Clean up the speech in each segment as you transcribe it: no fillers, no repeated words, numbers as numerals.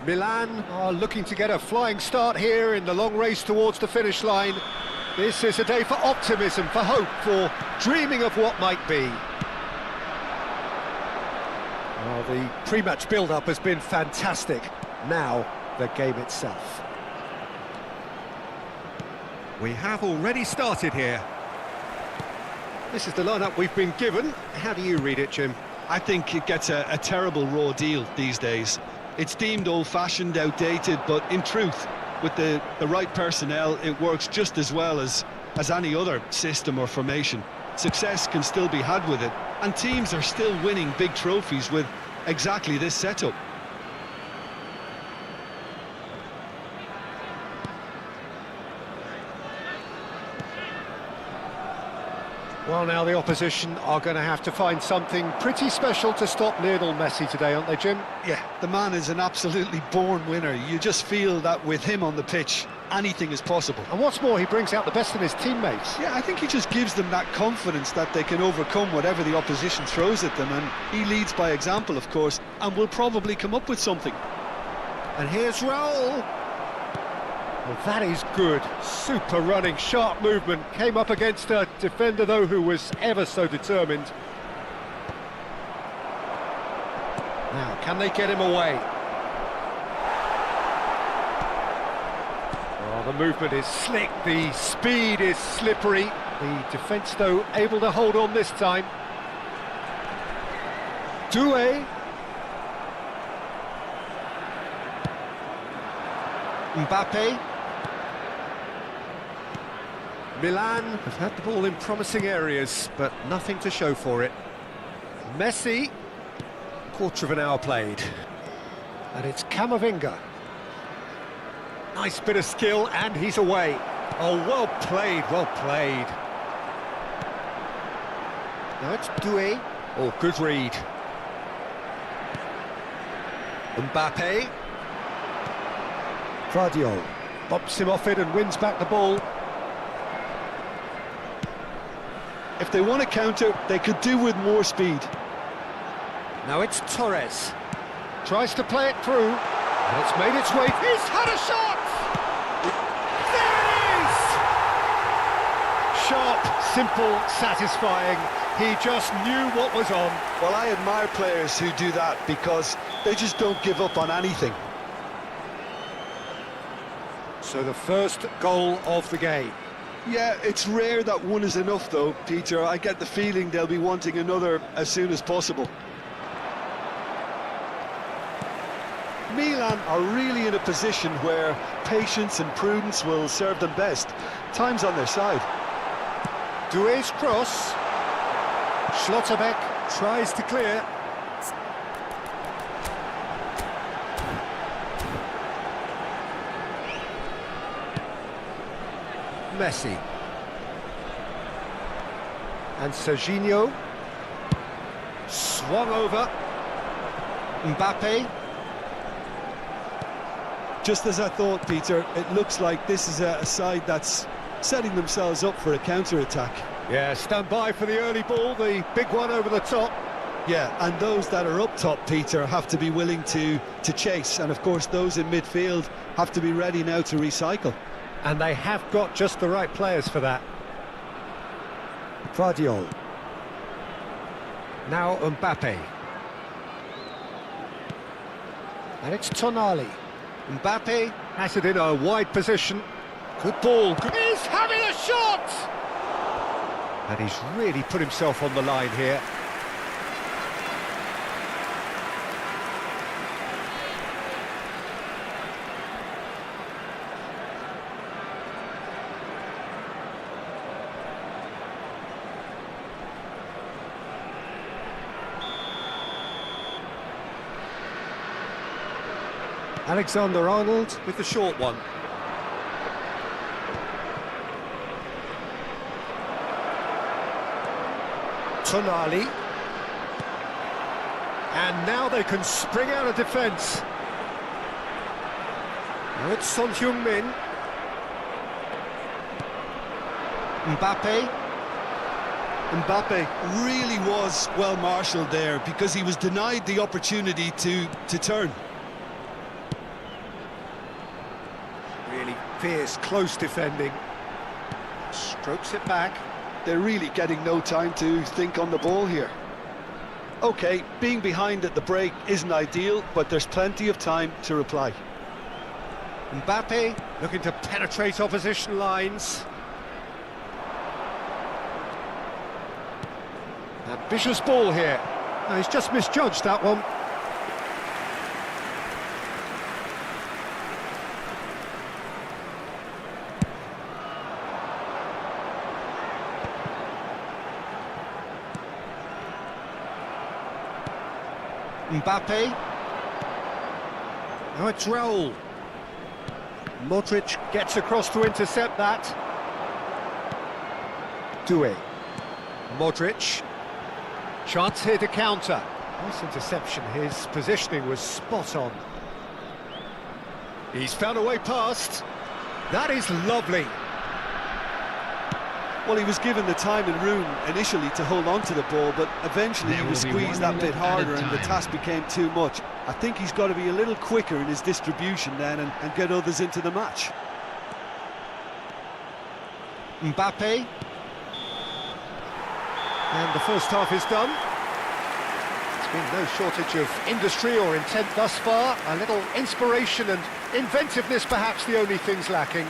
Milan are looking to get a flying start here in the long race towards the finish line. This is a day for optimism, for hope, for dreaming of what might be. Well, the pre-match build-up has been fantastic. Now, the game itself. We have already started here. This is the lineup we've been given. How do you read it, Jim? I think it gets a terrible raw deal these days. It's deemed old-fashioned, outdated, but in truth, with the right personnel, it works just as well as any other system or formation. Success can still be had with it, and teams are still winning big trophies with exactly this setup. Well, now the opposition are going to have to find something pretty special to stop Lionel Messi today, aren't they, Jim? Yeah, the man is an absolutely born winner. You just feel that with him on the pitch, anything is possible. And what's more, he brings out the best in his teammates. Yeah, I think he just gives them that confidence that they can overcome whatever the opposition throws at them, and he leads by example, of course, and will probably come up with something. And here's Raul. Well, that is good. Super running, sharp movement. Came up against a defender, though, who was ever so determined. Now, can they get him away? Oh, the movement is slick, the speed is slippery. The defence, though, able to hold on this time. Doué. Mbappe. Milan have had the ball in promising areas, but nothing to show for it. Messi, quarter of an hour played. And it's Camavinga. Nice bit of skill, and he's away. Oh, well played, well played. Now it's Doué. Oh, good read. Mbappe. Guardiola bumps him off it and wins back the ball. If they want to counter, they could do with more speed. Now it's Torres. Tries to play it through, and it's made its way. He's had a shot! There it is! Sharp, simple, satisfying. He just knew what was on. Well, I admire players who do that because they just don't give up on anything. So the first goal of the game. Yeah, it's rare that one is enough though, Peter. I get the feeling they'll be wanting another as soon as possible. Milan are really in a position where patience and prudence will serve them best. Time's on their side. Doué's cross. Schlotterbeck tries to clear. Messi. And Serginho. Swung over. Mbappe. Just as I thought, Peter, it looks like this is a side that's setting themselves up for a counter-attack. Yeah, stand by for the early ball, the big one over the top. Yeah, and those that are up top, Peter, have to be willing to chase. And of course, those in midfield have to be ready now to recycle. And they have got just the right players for that. Guardiola. Now Mbappe. And it's Tonali. Mbappe has it in a wide position. Good ball. He's having a shot! And he's really put himself on the line here. Alexander-Arnold with the short one. Tonali. And now they can spring out of defence. Now it's Son Heung-min. Mbappe. Mbappe really was well marshalled there because he was denied the opportunity to turn. Fierce, close defending. Strokes it back. They're really getting no time to think on the ball here. OK, being behind at the break isn't ideal, but there's plenty of time to reply. Mbappe looking to penetrate opposition lines. Ambitious ball here. No, he's just misjudged that one. Mbappe. Now it's Raul. Modric gets across to intercept that. Doué. Modric. Chance here to counter. Nice interception, his positioning was spot on. He's found a way past. That is lovely. Well, he was given the time and room initially to hold on to the ball, but eventually he was squeezed that bit harder and the task became too much. I think he's got to be a little quicker in his distribution then and get others into the match. Mbappe. And the first half is done. There's been no shortage of industry or intent thus far. A little inspiration and inventiveness perhaps the only things lacking.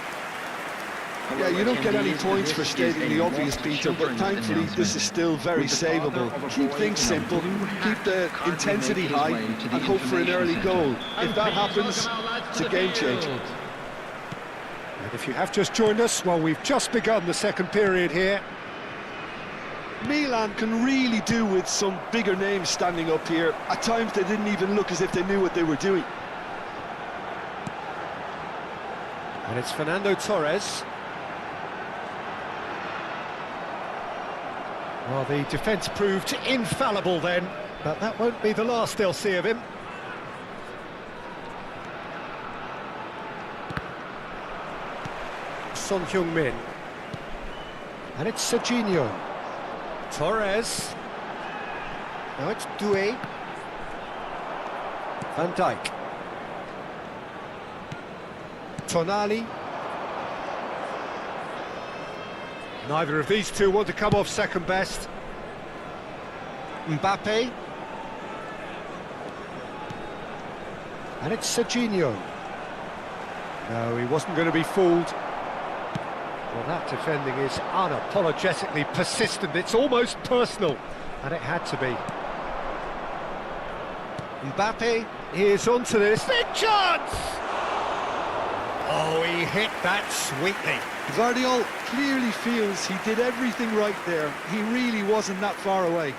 Yeah, you don't get any points for stating the obvious, Peter, but thankfully this is still very savable. Keep things simple, keep the intensity high, and hope for an early goal. If that happens, it's a game changer. And if you have just joined us, well, we've just begun the second period here. Milan can really do with some bigger names standing up here. At times they didn't even look as if they knew what they were doing. And it's Fernando Torres. Well, the defence proved infallible then, but that won't be the last they'll see of him. Son Heung-min. And it's Serginho. Torres. Now it's Doué. Van Dijk. Tonali. Neither of these two want to come off second best. Mbappe. And it's Serginho. No, he wasn't going to be fooled. Well, that defending is unapologetically persistent. It's almost personal, and it had to be. Mbappe is onto this. Big chance! Oh, he hit that sweetly. Guardiola clearly feels he did everything right there. He really wasn't that far away.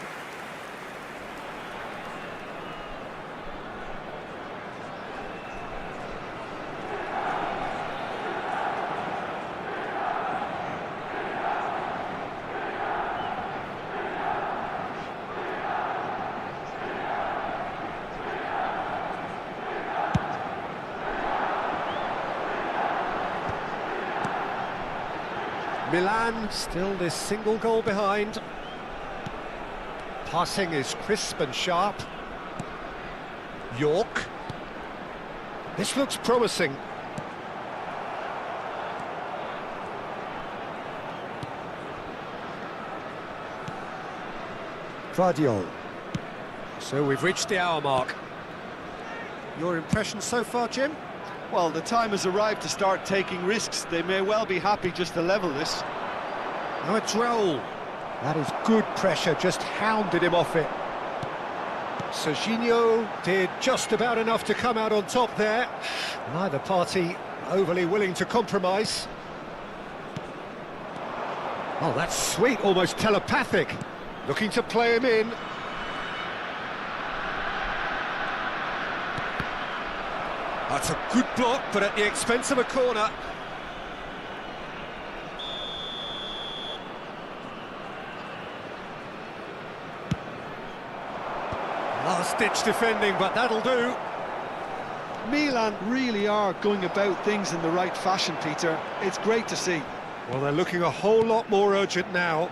Milan still this single goal behind. Passing is crisp and sharp. York. This looks promising. Guardiola. So we've reached the hour mark. Your impression so far, Jim? Well, the time has arrived to start taking risks. They may well be happy just to level this. Now it's Raul. That is good pressure, just hounded him off it. Serginho did just about enough to come out on top there. Neither party overly willing to compromise. Oh, that's sweet, almost telepathic. Looking to play him in. That's a good block, but at the expense of a corner. Last-ditch defending, but that'll do. Milan really are going about things in the right fashion, Peter. It's great to see. Well, they're looking a whole lot more urgent now.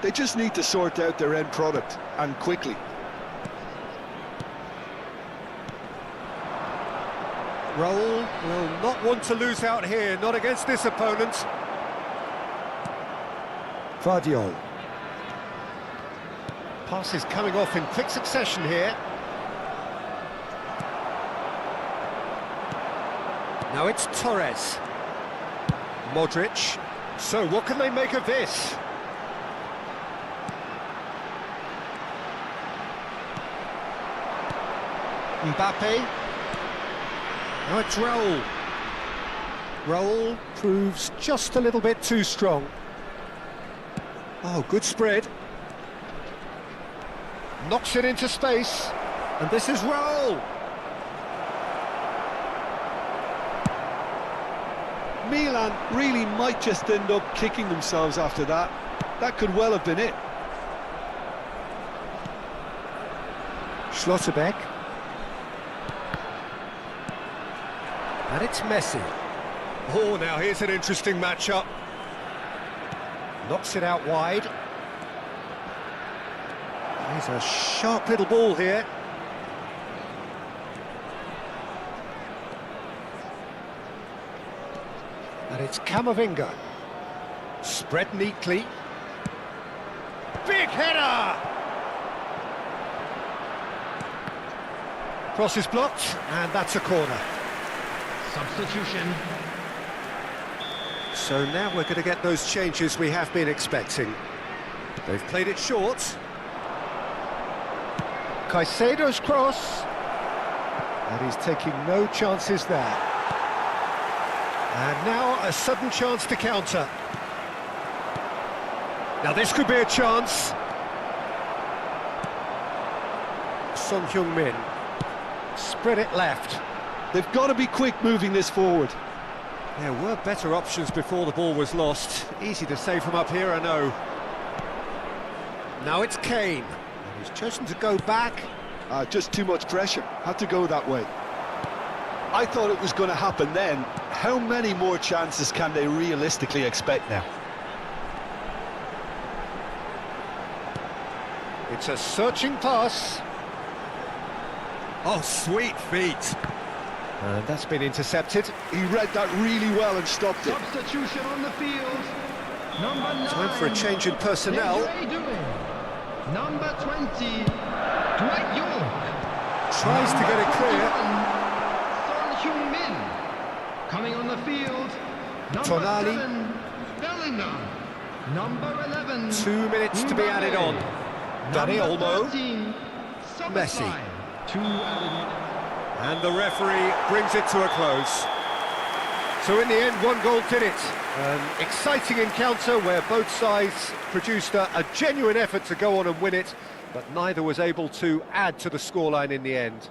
They just need to sort out their end product, and quickly. Raul will not want to lose out here, not against this opponent. Vardiol. Passes coming off in quick succession here. Now it's Torres. Modric. So what can they make of this? Mbappe. Now it's Raul. Raul proves just a little bit too strong. Oh, good spread. Knocks it into space. And this is Raul. Milan really might just end up kicking themselves after that. That could well have been it. Schlotterbeck. And it's Messi. Oh, now here's an interesting matchup. Knocks it out wide. Here's a sharp little ball here. And it's Camavinga. Spread neatly. Big header! Cross is blocked, and that's a corner. Substitution. So now we're going to get those changes we have been expecting. They've played it short. Caicedo's cross. And he's taking no chances there. And now a sudden chance to counter. Now this could be a chance. Son Heung-min. Spread it left. They've got to be quick moving this forward. There were better options before the ball was lost. Easy to save from up here, I know. Now it's Kane. He's chosen to go back. Just too much pressure. Had to go that way. I thought it was going to happen then. How many more chances can they realistically expect now? It's a searching pass. Oh, sweet feet. And that's been intercepted. He read that really well and stopped it. Substitution on the field. Number 9. Time for a change in personnel. Number 20. Dwight York. Tries to get it clear. Son Heung-min. Coming on the field. Number Tonali. 7. Bellingham. Number 11. 2 minutes to be added on. Dani Olmo. Messi. 2 added. And the referee brings it to a close. So in the end, 1 goal did it. An exciting encounter where both sides produced a genuine effort to go on and win it, but neither was able to add to the scoreline in the end.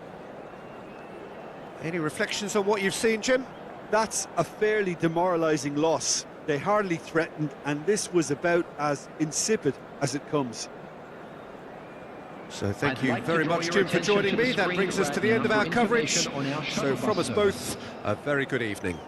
Any reflections on what you've seen, Jim? That's a fairly demoralising loss. They hardly threatened, and this was about as insipid as it comes. So thank you very much, Jim, for joining me. That brings us to the end of our coverage. So from us both, a very good evening.